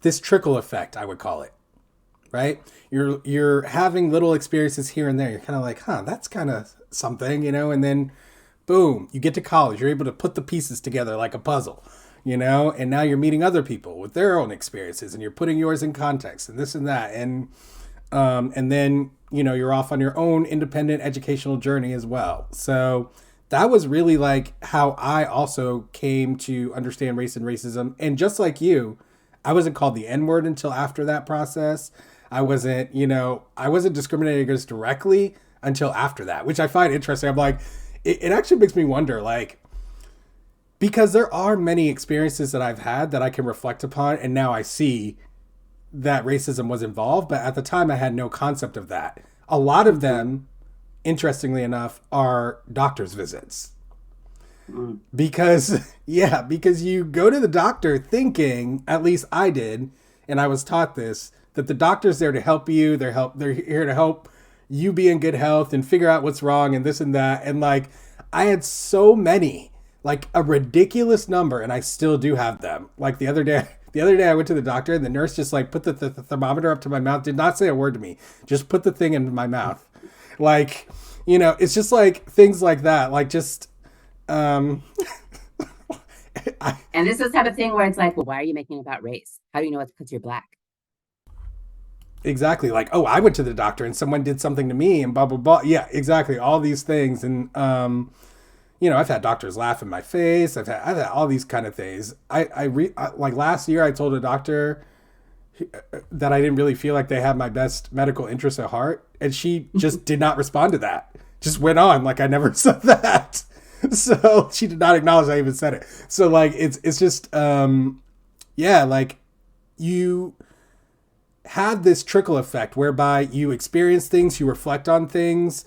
this trickle effect, I would call it, right? You're having little experiences here and there. You're kind of like, that's kind of something, and then boom, you get to college. You're able to put the pieces together like a puzzle, and now you're meeting other people with their own experiences and you're putting yours in context and this and that. And then, you're off on your own independent educational journey as well. So that was really like how I also came to understand race and racism. And just like you, I wasn't called the N-word until after that process. I wasn't discriminated against directly until after that, which I find interesting. I'm like, it actually makes me wonder, like, because there are many experiences that I've had that I can reflect upon, and now I see that racism was involved, but at the time I had no concept of that. A lot of them, interestingly enough, are doctor's visits. Because you go to the doctor thinking, at least I did, and I was taught this, that the doctor's there to help you. They're here to help you be in good health and figure out what's wrong and this and that. And like, I had so many, like a ridiculous number, and I still do have them. Like the other day I went to the doctor and the nurse just like put the thermometer up to my mouth, did not say a word to me, just put the thing in my mouth. Like, it's just like things like that. Like just, and this is the type of thing where it's like, well, why are you making it about race? How do you know it's because you're Black? Exactly. Like, oh, I went to the doctor and someone did something to me and blah, blah, blah. Yeah, exactly. All these things. And, I've had doctors laugh in my face. I've had all these kind of things. Like last year I told a doctor that I didn't really feel like they had my best medical interests at heart. And she just did not respond to that. Just went on like I never said that. So she did not acknowledge I even said it. So like, it's just, like you have this trickle effect whereby you experience things, you reflect on things,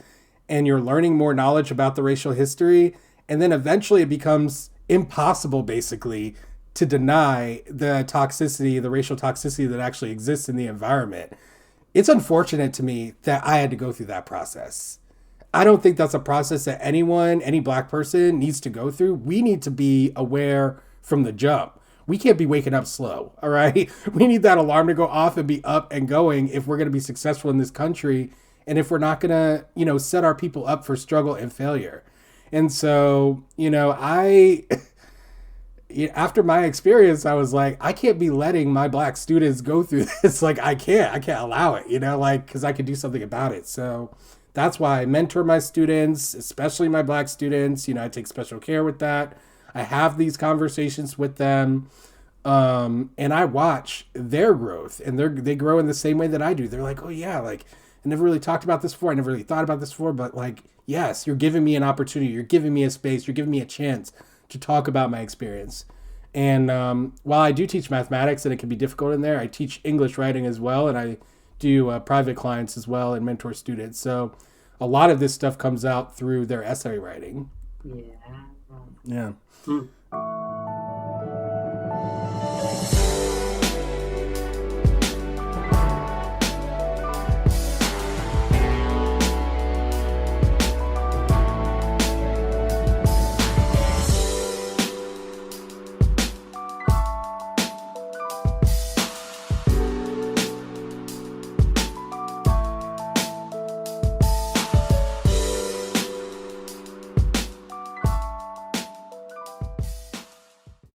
and you're learning more knowledge about the racial history. And then eventually it becomes impossible, basically, to deny the racial toxicity that actually exists in the environment. It's unfortunate to me that I had to go through that process. I don't think that's a process that any Black person needs to go through. We need to be aware from the jump. We can't be waking up slow, all right? We need that alarm to go off and be up and going if we're going to be successful in this country, and if we're not going to, set our people up for struggle and failure. And so, after my experience, I was like, I can't be letting my Black students go through this. Like, I can't allow it, because I can do something about it. So that's why I mentor my students, especially my Black students. I take special care with that. I have these conversations with them, and I watch their growth, and they grow in the same way that I do. They're like, oh yeah, like I never really talked about this before. I never really thought about this before, but like, yes, you're giving me an opportunity. You're giving me a space. You're giving me a chance to talk about my experience. And while I do teach mathematics, and it can be difficult in there, I teach English writing as well, and I do private clients as well and mentor students. So a lot of this stuff comes out through their essay writing. Yeah. Yeah.